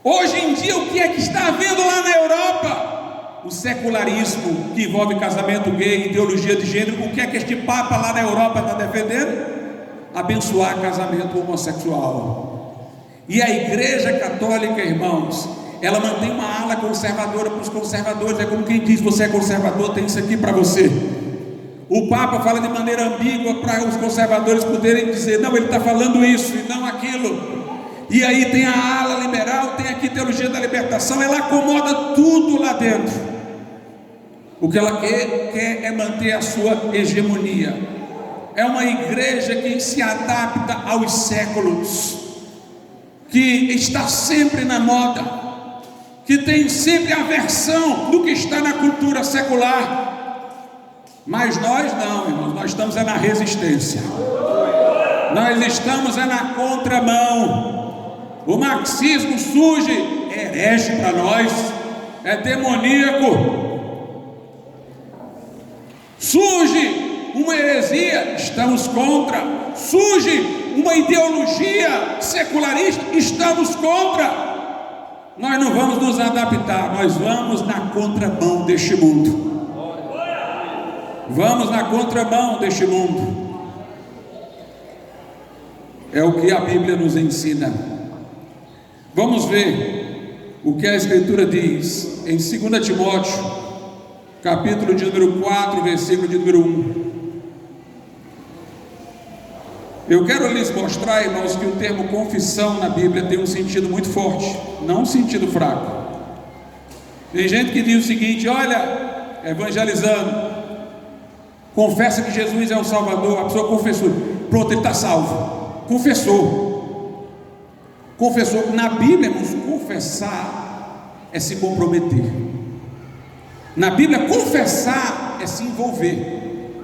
Hoje em dia, o que é que está havendo lá na Europa? O secularismo, que envolve casamento gay e teologia de gênero. O que é que este Papa lá na Europa está defendendo? Abençoar casamento homossexual. E a Igreja Católica, irmãos, ela mantém uma ala conservadora para os conservadores. É como quem diz: você é conservador, tem isso aqui para você. O Papa fala de maneira ambígua para os conservadores poderem dizer: não, ele está falando isso e não aquilo. E aí tem a ala liberal, tem aqui teologia da libertação. Ela acomoda tudo lá dentro. O que ela quer é manter a sua hegemonia. É uma igreja que se adapta aos séculos, que está sempre na moda, que tem sempre a versão do que está na cultura secular. Mas nós não, irmãos, nós estamos na resistência, nós estamos na contramão. O marxismo surge, é herege para nós, é demoníaco. Surge uma heresia, estamos contra. Surge uma ideologia secularista, estamos contra. Nós não vamos nos adaptar, nós vamos na contramão deste mundo. Vamos na contramão deste mundo. É o que a Bíblia nos ensina. Vamos ver o que a Escritura diz em 2 Timóteo, capítulo de número 4, versículo de número 1. Eu quero lhes mostrar, irmãos, que o termo confissão na Bíblia tem um sentido muito forte, não um sentido fraco. Tem gente que diz o seguinte: olha, evangelizando, confessa que Jesus é o Salvador. A pessoa confessou, pronto, ele está salvo. Confessou. Na Bíblia, irmãos, confessar é se comprometer. Na Bíblia, confessar é se envolver.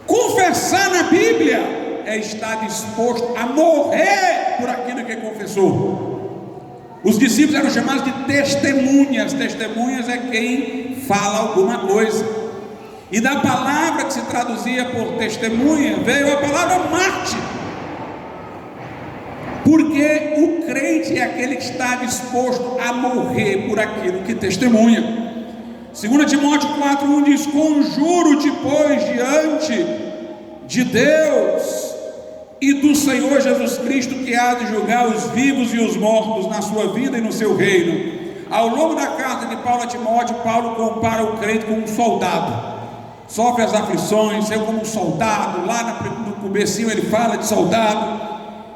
Confessar na Bíblia é estar disposto a morrer por aquilo que confessou. Os discípulos eram chamados de testemunhas. Testemunhas é quem fala alguma coisa. E da palavra que se traduzia por testemunha veio a palavra mártir, porque o crente é aquele que está disposto a morrer por aquilo que testemunha. 2 Timóteo 4,1 diz: conjuro-te, pois, diante de Deus e do Senhor Jesus Cristo, que há de julgar os vivos e os mortos na sua vida e no seu reino. Ao longo da carta de Paulo a Timóteo, Paulo compara o crente com um soldado. Sofre as aflições, saiu como um soldado. Lá no comecinho ele fala de soldado.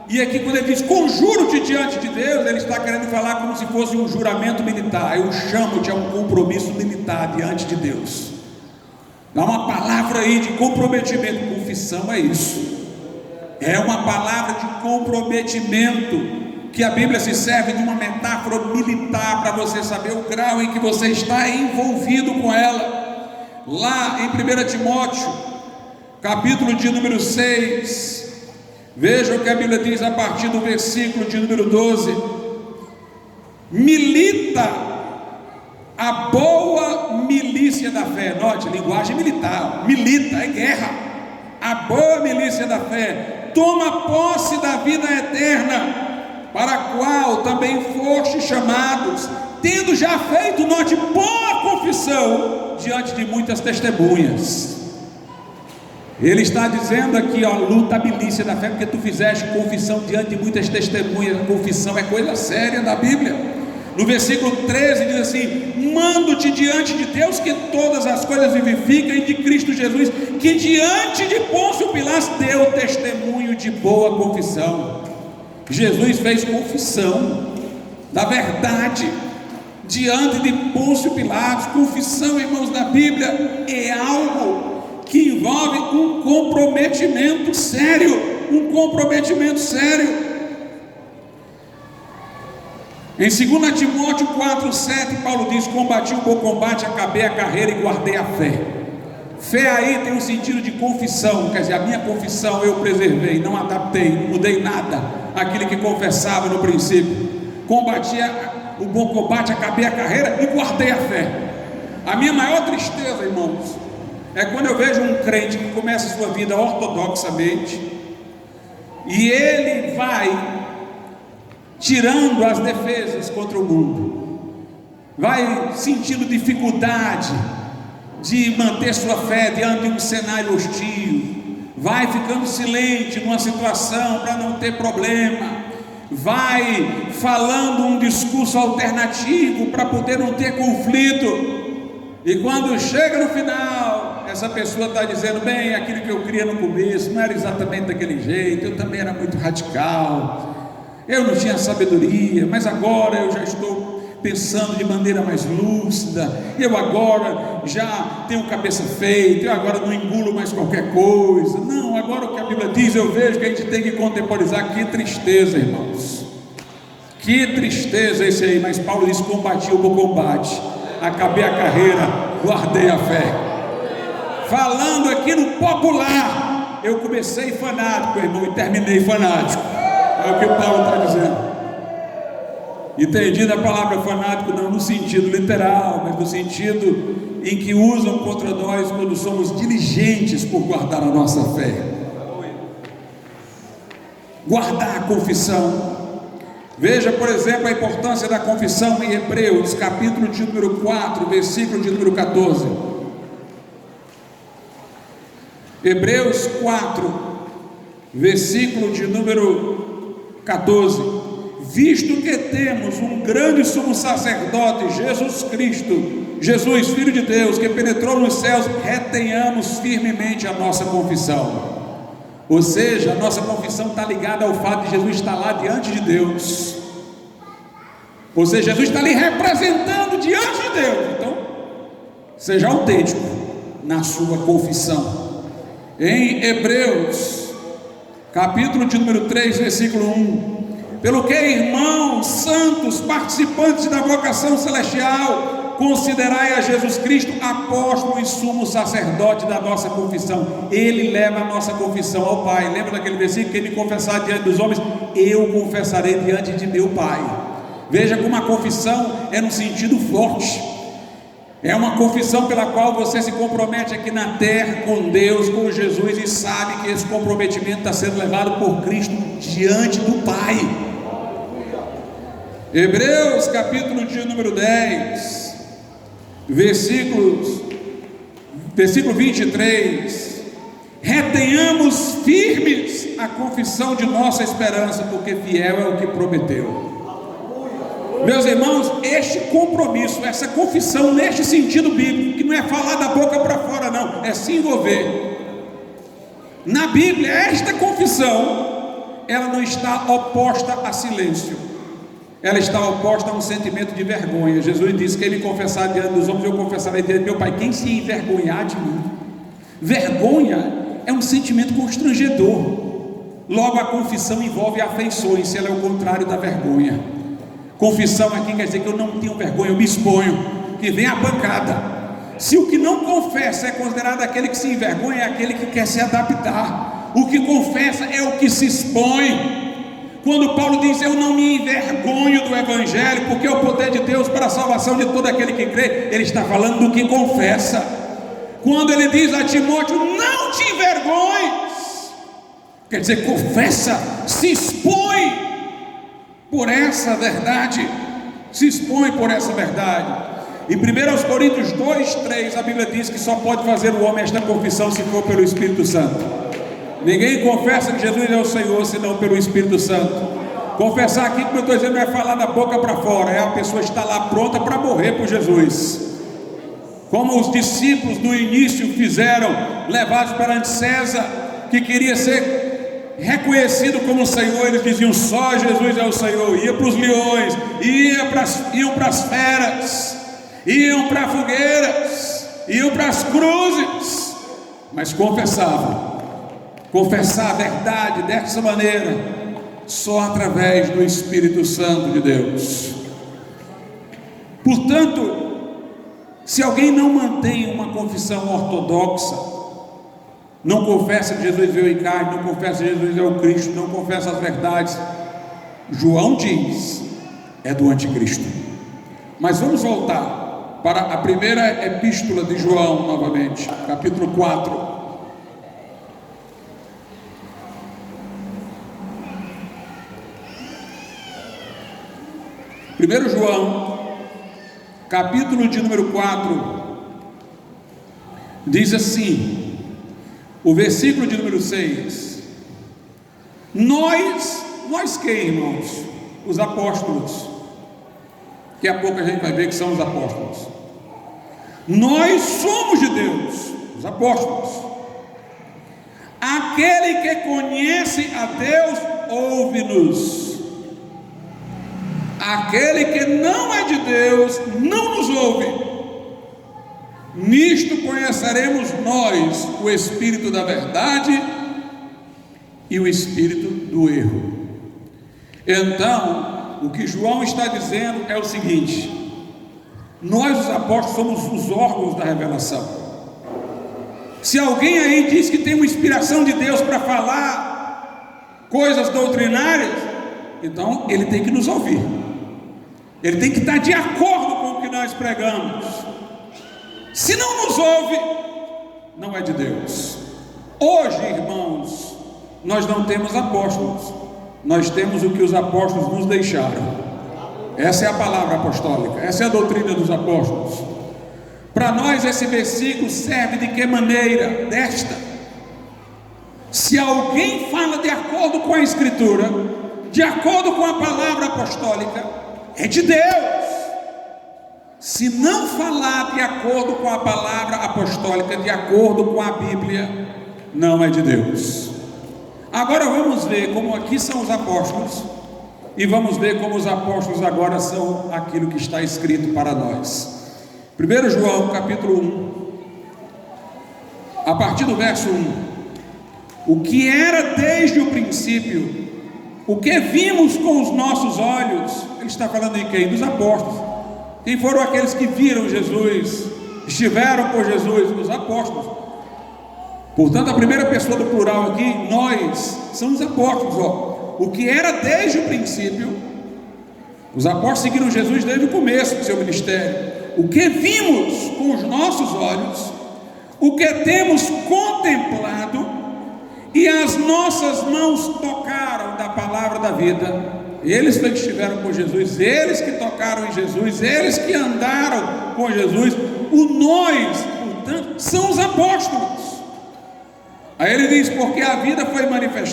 E aqui quando ele diz conjuro-te diante de Deus, ele está querendo falar como se fosse um juramento militar. Eu chamo-te a um compromisso militar diante de Deus. Dá uma palavra aí de comprometimento. Confissão é isso. É uma palavra de comprometimento, que a Bíblia se serve de uma metáfora militar para você saber o grau em que você está envolvido com ela. Lá em 1 Timóteo, capítulo de número 6, veja o que a Bíblia diz a partir do versículo de número 12: milita a boa milícia da fé. Note, linguagem militar. Milita, é guerra. A boa milícia da fé. Toma posse da vida eterna, para a qual também foste chamados, tendo já feito, note, boa confissão diante de muitas testemunhas. Ele está dizendo aqui, ó, luta a milícia da fé, porque tu fizeste confissão diante de muitas testemunhas. Confissão é coisa séria da Bíblia. No versículo 13 diz assim: mando-te diante de Deus que todas as coisas vivificam, e de Cristo Jesus, que diante de Pôncio Pilatos deu testemunho de boa confissão. Jesus fez confissão da verdade diante de Pôncio Pilatos. Confissão, irmãos, na Bíblia é algo que envolve um comprometimento sério. Um comprometimento sério. Em 2 Timóteo 4,7, Paulo diz: combati o bom combate, acabei a carreira e guardei a fé. Fé aí tem um sentido de confissão, quer dizer, a minha confissão eu preservei, não adaptei, não mudei nada aquilo que confessava no princípio. Combati o bom combate, acabei a carreira e guardei a fé. A minha maior tristeza, irmãos, é quando eu vejo um crente que começa a sua vida ortodoxamente e ele vai tirando as defesas contra o mundo, vai sentindo dificuldade de manter sua fé diante de um cenário hostil, vai ficando silente numa situação para não ter problema, vai falando um discurso alternativo para poder não ter conflito, e quando chega no final, essa pessoa está dizendo: bem, aquilo que eu queria no começo não era exatamente daquele jeito, eu também era muito radical, eu não tinha sabedoria, mas agora eu já estou pensando de maneira mais lúcida, eu agora já tenho cabeça feita, eu agora não engulo mais qualquer coisa. Não, agora o que a Bíblia diz, eu vejo que a gente tem que contemporizar. Que tristeza, irmãos, que tristeza esse aí. Mas Paulo diz: combati o bom combate, acabei a carreira, guardei a fé. Falando aqui no popular, eu comecei fanático, irmão, e terminei fanático. É o que Paulo está dizendo. Entendido a palavra fanático não no sentido literal, mas no sentido em que usam contra nós quando somos diligentes por guardar a nossa fé. guardar a confissão. Veja, por exemplo, a importância da confissão em Hebreus, capítulo de número 4, versículo de número 14. Hebreus 4, versículo de número 14. Visto que temos um grande sumo sacerdote, Jesus Cristo, Jesus, Filho de Deus, que penetrou nos céus, retenhamos firmemente a nossa confissão. Ou seja, a nossa confissão está ligada ao fato de Jesus estar lá diante de Deus. Ou seja, Jesus está ali representando diante de Deus. Então, seja autêntico na sua confissão. Em Hebreus, capítulo de número 3, versículo 1. Pelo que, irmãos santos, participantes da vocação celestial, considerai a Jesus Cristo apóstolo e sumo sacerdote da nossa confissão. Ele leva a nossa confissão ao Pai. Lembra daquele versículo? Quem me confessar diante dos homens, eu confessarei diante de meu Pai. Veja como a confissão é num sentido forte. É uma confissão pela qual você se compromete aqui na terra com Deus, com Jesus, e sabe que esse comprometimento está sendo levado por Cristo diante do Pai. Hebreus capítulo de número 10, versículo 23. Retenhamos firmes a confissão de nossa esperança, porque fiel é o que prometeu. Meus irmãos, este compromisso, essa confissão neste sentido bíblico, que não é falar da boca para fora não, é se envolver. Na Bíblia, esta confissão, ela não está oposta a silêncio, ela está oposta a um sentimento de vergonha. Jesus disse: quem me confessar diante dos homens, eu confessarei diante de meu Pai. Quem se envergonhar de mim. Vergonha é um sentimento constrangedor. Logo, a confissão envolve afeições, se ela é o contrário da vergonha. Confissão aqui quer dizer que eu não tenho vergonha, eu me exponho, que vem a pancada. Se o que não confessa é considerado aquele que se envergonha, é aquele que quer se adaptar. O que confessa é o que se expõe. Quando Paulo diz: eu não me envergonho do Evangelho, porque é o poder de Deus para a salvação de todo aquele que crê, ele está falando do que confessa. Quando ele diz a Timóteo: não te envergonhes, quer dizer, confessa, se expõe por essa verdade, se expõe por essa verdade. Em 1 Coríntios 2:3, a Bíblia diz que só pode fazer o homem esta confissão se for pelo Espírito Santo. Ninguém confessa que Jesus é o Senhor senão pelo Espírito Santo. Confessar aqui, como eu estou dizendo, não é falar da boca para fora, é a pessoa estar lá pronta para morrer por Jesus, como os discípulos no início fizeram, levados perante César, que queria ser reconhecido como Senhor. Eles diziam: só Jesus é o Senhor. Ia para os leões, iam para as feras, iam para fogueiras, iam para as cruzes, mas confessavam. Confessar a verdade dessa maneira só através do Espírito Santo de Deus. Portanto, se alguém não mantém uma confissão ortodoxa, não confessa que Jesus veio em carne, não confessa que Jesus é o Cristo, não confessa as verdades, João diz, é do anticristo. Mas vamos voltar para a primeira epístola de João novamente, capítulo 4. 1 João, capítulo de número 4, diz assim, o versículo de número 6: Nós quem, irmãos? Os apóstolos. Daqui a pouco a gente vai ver que são os apóstolos. Nós somos de Deus, os apóstolos. Aquele que conhece a Deus, ouve-nos. Aquele que não é de Deus, não nos ouve. Nisto conheceremos nós o espírito da verdade e o espírito do erro. Então, o que João está dizendo é o seguinte: nós, os apóstolos, somos os órgãos da revelação. Se alguém aí diz que tem uma inspiração de Deus para falar coisas doutrinárias, então ele tem que nos ouvir, ele tem que estar de acordo com o que nós pregamos. Se não nos ouve, não é de Deus. Hoje, irmãos, nós não temos apóstolos, nós temos o que os apóstolos nos deixaram. Essa é a palavra apostólica, essa é a doutrina dos apóstolos. Para nós esse versículo serve de que maneira? Desta: se alguém fala de acordo com a Escritura, de acordo com a palavra apostólica, é de Deus. Se não falar de acordo com a palavra apostólica, de acordo com a Bíblia, não é de Deus. Agora vamos ver como aqui são os apóstolos, e vamos ver como os apóstolos agora são aquilo que está escrito para nós. 1 João capítulo 1, a partir do verso 1: o que era desde o princípio, o que vimos com os nossos olhos. Ele está falando de quem? Dos apóstolos. Quem foram aqueles que viram Jesus, estiveram com Jesus? Os apóstolos. Portanto, a primeira pessoa do plural aqui, nós, são os apóstolos. O que era desde o princípio, os apóstolos seguiram Jesus desde o começo do seu ministério. O que vimos com os nossos olhos, o que temos contemplado, e as nossas mãos tocaram da palavra da vida. Eles que estiveram com Jesus, eles que tocaram em Jesus, eles que andaram com Jesus. O nós, portanto, são os apóstolos. Aí ele diz: porque a vida foi manifestada